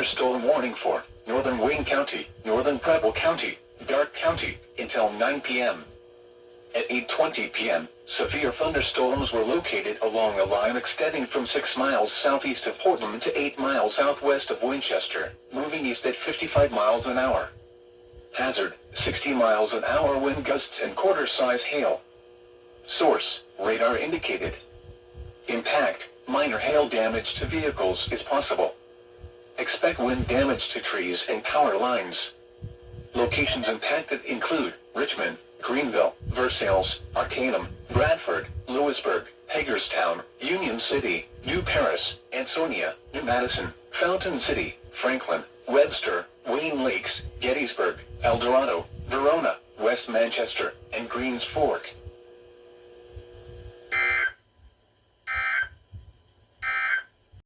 thunderstorm warning for northern Wayne County, northern Preble County, Darke County, until 9 p.m. At 8:20 p.m., severe thunderstorms were located along a line extending from 6 miles southeast of Portland to 8 miles southwest of Winchester, moving east at 55 miles an hour. Hazard, 60 miles an hour wind gusts and quarter-size hail. Source, radar indicated. Impact, minor hail damage to vehicles is possible. Expect wind damage to trees and power lines. Locations impacted include Richmond, Greenville, Versailles, Arcanum, Bradford, Lewisburg, Hagerstown, Union City, New Paris, Ansonia, New Madison, Fountain City, Franklin, Webster, Wayne Lakes, Gettysburg, El Dorado, Verona, West Manchester, and Greens Fork.